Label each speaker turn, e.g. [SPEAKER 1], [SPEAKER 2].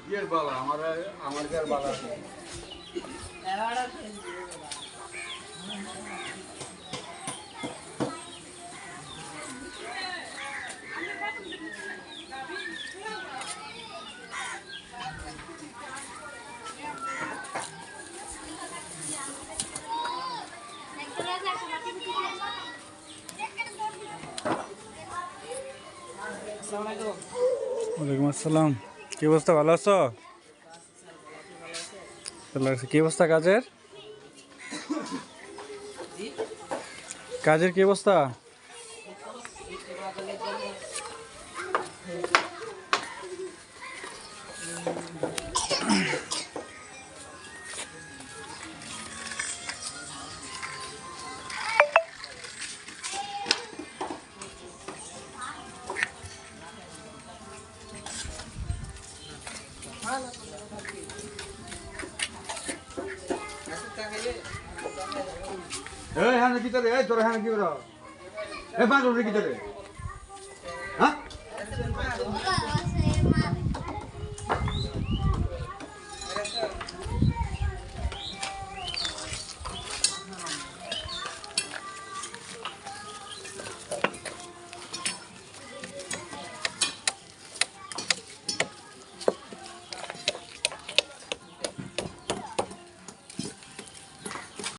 [SPEAKER 1] ইয়ের বালা আমার কার বালা
[SPEAKER 2] ওয়ালাইকুম আসসালাম। কি অবস্থা, ভালো আছো? কি অবস্থা কাজের? কাজের কি অবস্থা?
[SPEAKER 1] এই হ্যাঁ কি তোরে এই তোরা হ্যাঁ কি করো এই বাঁধ কি তোরে হ্যাঁ